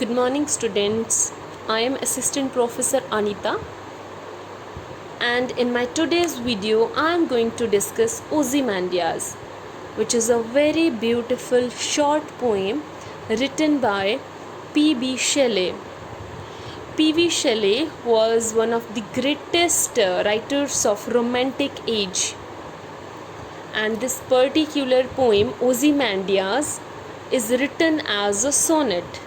Good morning, students. I am Assistant Professor Anita, and in my today's video I am going to discuss Ozymandias, which is a very beautiful short poem written by P.B. Shelley. P.B. Shelley was one of the greatest writers of Romantic age, and this particular poem, Ozymandias, is written as a sonnet.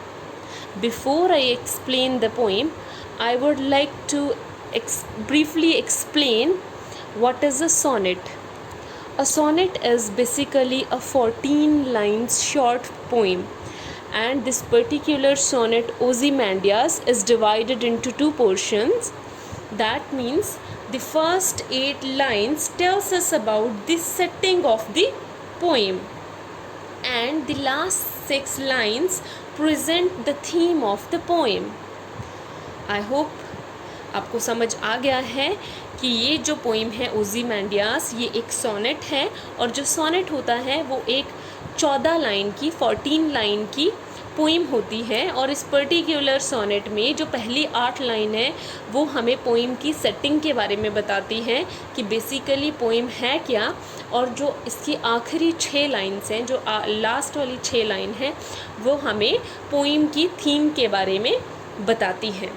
Before I explain the poem, I would like to briefly explain what is a sonnet. A sonnet is basically a 14 lines short poem, and this particular sonnet Ozymandias is divided into two portions. That means the first 8 lines tells us about the setting of the poem, and the last 6 lines present the theme of the poem. I hope आपको समझ आ गया है कि ये जो poem है ओzymandias, ये एक सोनेट है, और जो सोनेट होता है वो एक 14 लाइन की 14 लाइन की पोइम होती है। और इस पर्टिकुलर सोनेट में जो पहली 8 लाइन है वो हमें पोइम की सेटिंग के बारे में बताती है कि बेसिकली पोइम है क्या, और जो इसकी आखिरी 6 लाइन्स हैं, जो लास्ट वाली 6 लाइन है, वो हमें पोइम की थीम के बारे में बताती है।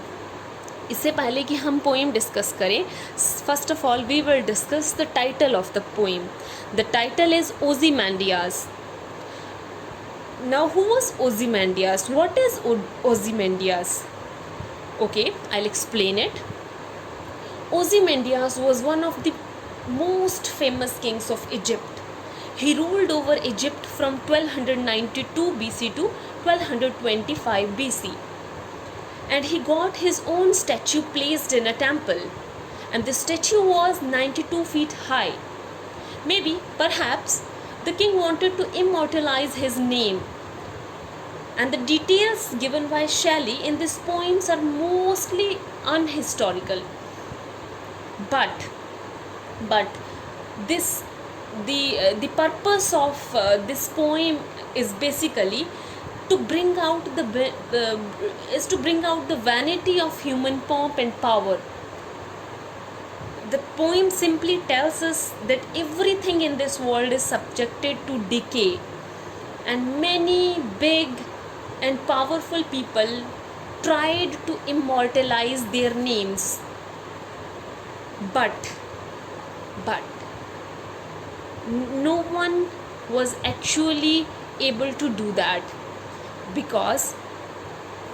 इससे पहले कि हम पोइम डिस्कस करें, first of all we will discuss the title of the poem. The title is Ozymandias. Now, who was Ozymandias? What is Ozymandias? Okay, I'll explain it. Ozymandias was one of the most famous kings of Egypt. He ruled over Egypt from 1292 BC to 1225 BC. And he got his own statue placed in a temple. And the statue was 92 feet high. Maybe, perhaps, the king wanted to immortalize his name, and the details given by Shelley in these poems are mostly unhistorical. But the purpose of this poem is basically to bring out the vanity of human pomp and power. The poem simply tells us that everything in this world is subjected to decay, and many big and powerful people tried to immortalize their names, but no one was actually able to do that, because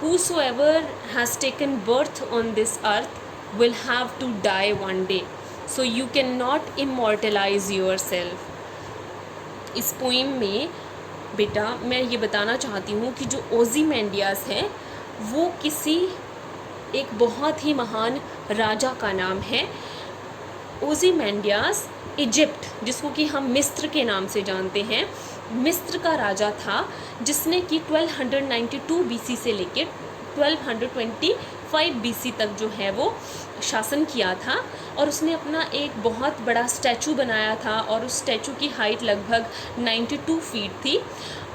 whosoever has taken birth on this earth will have to die one day. So you cannot immortalize yourself. इस poem में बेटा मैं ये बताना चाहती हूँ कि जो ओzymandias है वो किसी एक बहुत ही महान राजा का नाम है। ओzymandias इजिप्ट, जिसको कि हम मिस्र के नाम से जानते हैं, मिस्र का राजा था, जिसने कि 1292 BC से लेकर 1225 BC तक जो है वो शासन किया था। और उसने अपना एक बहुत बड़ा स्टैचू बनाया था, और उस स्टैचू की हाइट लगभग 92 फीट थी।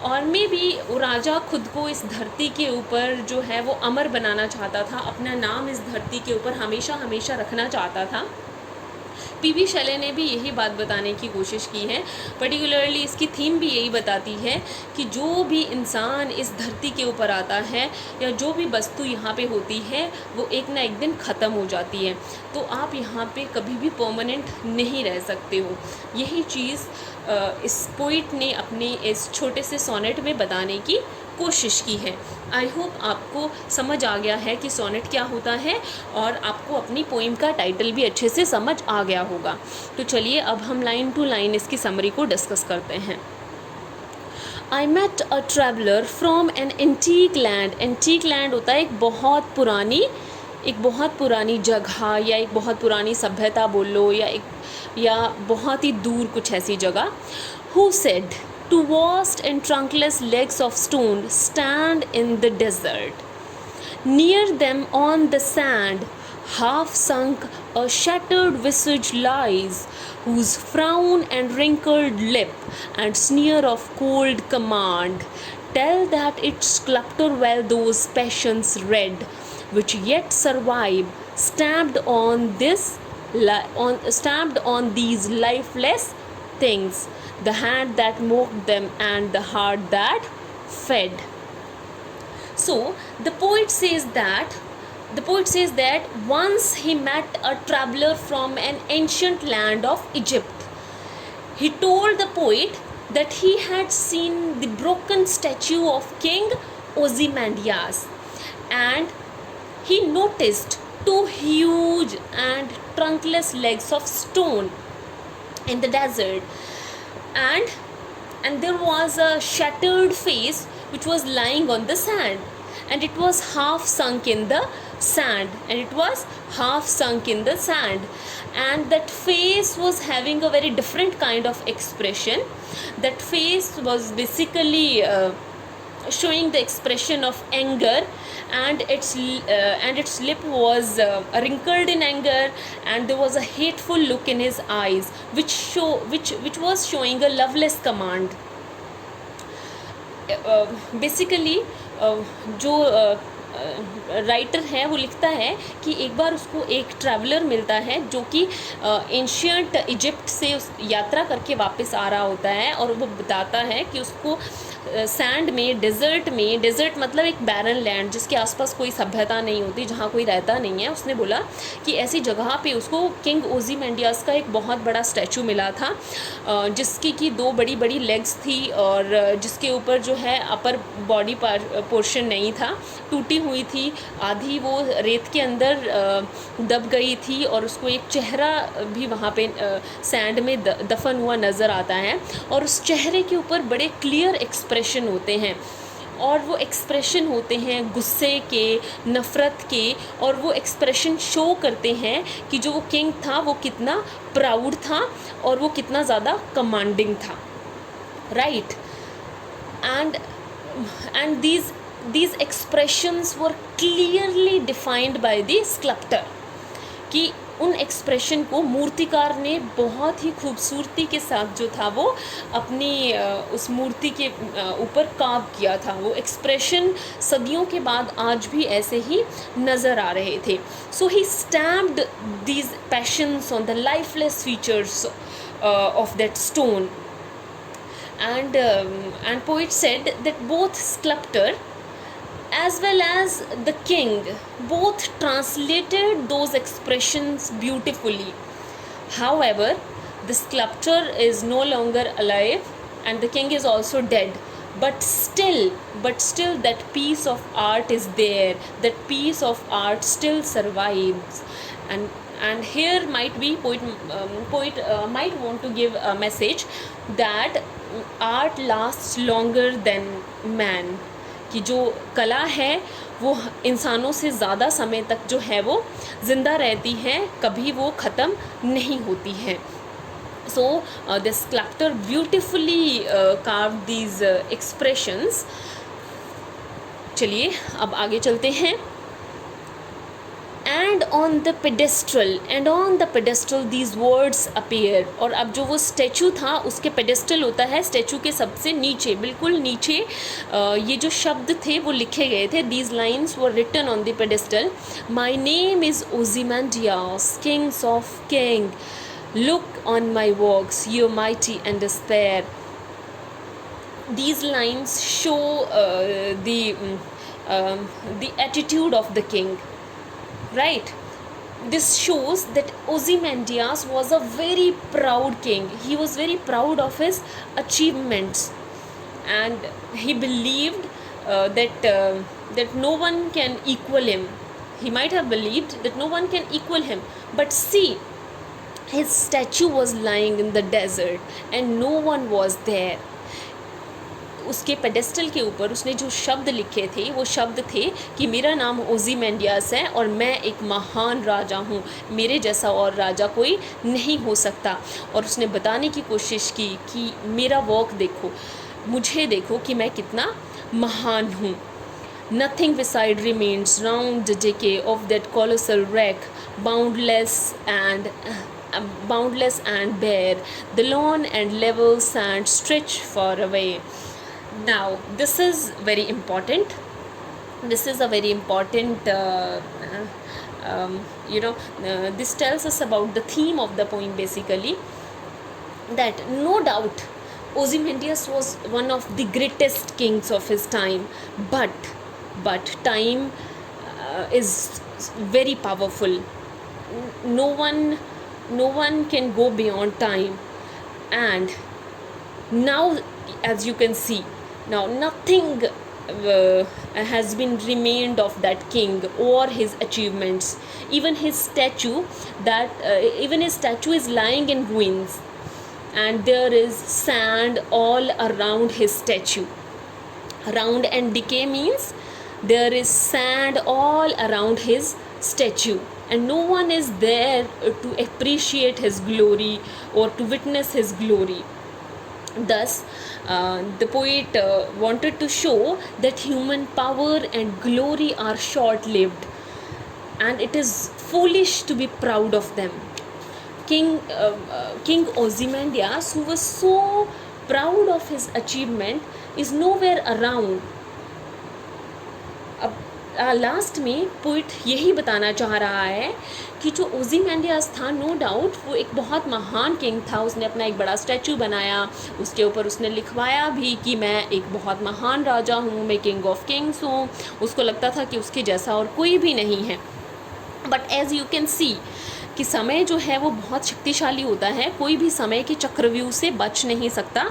और मे बी वो राजा खुद को इस धरती के ऊपर जो है वो अमर बनाना चाहता था, अपना नाम इस धरती के ऊपर हमेशा हमेशा रखना चाहता था। पी.बी. शैले ने भी यही बात बताने की कोशिश की है। पर्टिकुलरली इसकी थीम भी यही बताती है कि जो भी इंसान इस धरती के ऊपर आता है, या जो भी वस्तु यहाँ पे होती है, वो एक ना एक दिन ख़त्म हो जाती है। तो आप यहाँ पे कभी भी परमानेंट नहीं रह सकते हो। यही चीज़ इस पोइट ने अपने इस छोटे से सोनेट में बताने की कोशिश की है। आई होप आपको समझ आ गया है कि सोनेट क्या होता है, और आपको अपनी पोइम का टाइटल भी अच्छे से समझ आ गया होगा। तो चलिए अब हम लाइन टू लाइन इसकी समरी को डिस्कस करते हैं। I met a traveller from an antique land. Antique land होता है एक बहुत पुरानी जगह, या एक बहुत पुरानी सभ्यता बोल लो, या बहुत ही दूर कुछ ऐसी जगह। Who said two vast and trunkless legs of stone stand in the desert. Near them on the sand, half sunk, a shattered visage lies, whose frown and wrinkled lip and sneer of cold command tell that its sculptor well those passions red, which yet survive, stamped on these lifeless things, the hand that mocked them and the heart that fed. So the poet says that once he met a traveler from an ancient land of Egypt. He told the poet that he had seen the broken statue of King Ozymandias, and he noticed two huge and trunkless legs of stone in the desert, and there was a shattered face which was lying on the sand, and it was half sunk in the sand, and that face was having a very different kind of expression. That face was basically showing the expression of anger, and its lip was wrinkled in anger, and there was a hateful look in his eyes which was showing a loveless command. Basically जो writer है वो लिखता है कि एक बार उसको एक traveller मिलता है जो कि एंशियंट इजिप्ट से उस यात्रा करके वापस आ रहा होता है, और वो बताता है कि उसको सैंड में, डेजर्ट मतलब एक बैरन लैंड जिसके आसपास कोई सभ्यता नहीं होती, जहाँ कोई रहता नहीं है, उसने बोला कि ऐसी जगह पे उसको किंग ओजीमेंडियास का एक बहुत बड़ा स्टैचू मिला था, जिसकी की दो बड़ी बड़ी लेग्स थी और जिसके ऊपर जो है अपर बॉडी पोर्शन नहीं था, टूटी हुई थी, आधी वो रेत के अंदर दब गई थी, और उसको एक चेहरा भी वहाँ पे सैंड में दफन हुआ नज़र आता है, और उस चेहरे के ऊपर बड़े क्लियर एक्सप्रेशन होते हैं, और वो एक्सप्रेशन होते हैं गुस्से के, नफ़रत के, और वो एक्सप्रेशन शो करते हैं कि जो वो किंग था वो कितना प्राउड था और वो कितना ज़्यादा कमांडिंग था, right. And these expressions were clearly defined by the sculptor, कि उन एक्सप्रेशन को मूर्तिकार ने बहुत ही खूबसूरती के साथ जो था वो अपनी उस मूर्ति के ऊपर कार्व किया था। वो एक्सप्रेशन सदियों के बाद आज भी ऐसे ही नज़र आ रहे थे। So he stamped these passions on the lifeless features of that stone, and poet said that both sculptor as well as the king both translated those expressions beautifully. However, the sculptor is no longer alive and the king is also dead, but still that piece of art is there, that piece of art still survives. And here might be poet might want to give a message that art lasts longer than man, कि जो कला है वो इंसानों से ज़्यादा समय तक जो है वो ज़िंदा रहती है, कभी वो ख़त्म नहीं होती है। So the sculptor beautifully curve these expressions. चलिए अब आगे चलते हैं। and on the pedestal these words appear, और अब जो वो स्टैचू था उसके पेडेस्टल होता है स्टैचू के सबसे नीचे, बिल्कुल नीचे ये जो शब्द थे वो लिखे गए थे। these lines were written on the pedestal: my name is Ozymandias, kings of king, look on my works, you mighty and despair. These lines show the attitude of the king, right? This shows that Ozymandias was a very proud king. He was very proud of his achievements, and he believed that no one can equal him. He might have believed that no one can equal him, but see, his statue was lying in the desert and no one was there. उसके pedestal के ऊपर उसने जो शब्द लिखे थे वो शब्द थे कि मेरा नाम ओजीमेंडियास है और मैं एक महान राजा हूँ, मेरे जैसा और राजा कोई नहीं हो सकता। और उसने बताने की कोशिश की कि मेरा वर्क देखो, मुझे देखो कि मैं कितना महान हूँ। Nothing beside remains round the decay of that colossal wreck, boundless and bare, the lone and level sand stretch far away. Now, this is very important. This is a very important this tells us about the theme of the poem, basically, that no doubt Ozymandias was one of the greatest kings of his time, but time is very powerful. No one, no one can go beyond time. And now, as you can see, now nothing has been remained of that king or his achievements. Even his statue, even his statue is lying in ruins, and there is sand all around his statue. Round and decay means there is sand all around his statue, and no one is there to appreciate his glory or to witness his glory. Thus, the poet wanted to show that human power and glory are short lived, and it is foolish to be proud of them. King Ozymandias, who was so proud of his achievement, is nowhere around. अब last में poet यही बताना चाह रहा है कि जो ओzymandias था, नो डाउट वो एक बहुत महान किंग था. उसने अपना एक बड़ा स्टैचू बनाया, उसके ऊपर उसने लिखवाया भी कि मैं एक बहुत महान राजा हूँ, मैं किंग ऑफ किंग्स हूँ. उसको लगता था कि उसके जैसा और कोई भी नहीं है. But as you can see कि समय जो है वो बहुत शक्तिशाली होता है, कोई भी समय के चक्रव्यूह से बच नहीं सकता.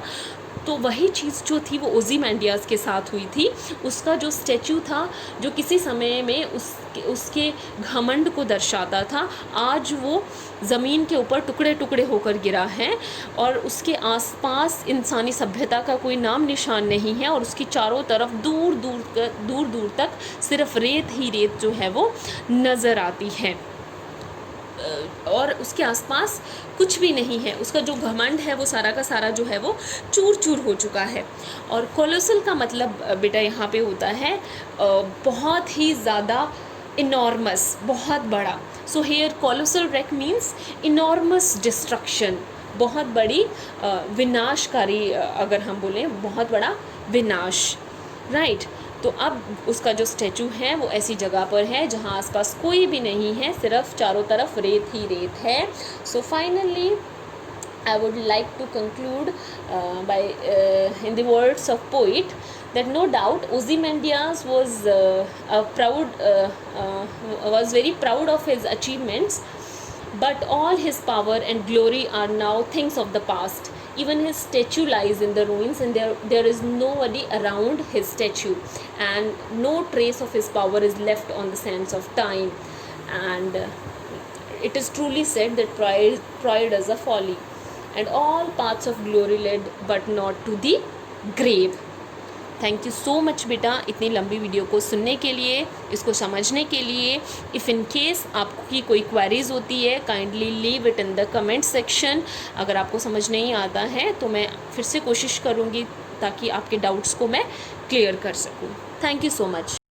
तो वही चीज़ जो थी वो ओzymandias के साथ हुई थी. उसका जो स्टैचू था, जो किसी समय में उसके घमंड को दर्शाता था, आज वो ज़मीन के ऊपर टुकड़े टुकड़े होकर गिरा है, और उसके आसपास इंसानी सभ्यता का कोई नाम निशान नहीं है, और उसकी चारों तरफ दूर दूर तक सिर्फ रेत ही रेत जो है वो नज़र आती है, और उसके आसपास कुछ भी नहीं है. उसका जो घमंड है वो सारा का सारा जो है वो चूर चूर हो चुका है. और कोलोसल का मतलब बेटा यहाँ पे होता है बहुत ही ज़्यादा, इनॉर्मस, बहुत बड़ा. So here colossal wreck means enormous destruction, बहुत बड़ी विनाशकारी, अगर हम बोलें बहुत बड़ा विनाश, राइट. तो अब उसका जो स्टैचू है वो ऐसी जगह पर है जहाँ आसपास कोई भी नहीं है, सिर्फ चारों तरफ रेत ही रेत है. So finally I would like to conclude in the words of poet, that no doubt Ozymandias was very proud of his achievements, but all his power and glory are now things of the past. Even his statue lies in the ruins, and there is nobody around his statue, and no trace of his power is left on the sands of time. And it is truly said that pride is a folly, and all paths of glory led but not to the grave. Thank you so much बेटा इतनी लंबी video को सुनने के लिए, इसको समझने के लिए. इफ़ इन केस आपकी कोई क्वेरीज़ होती है, kindly leave it in the comment section. अगर आपको समझ नहीं आता है तो मैं फिर से कोशिश करूँगी ताकि आपके डाउट्स को मैं क्लियर कर सकूँ. Thank you so much.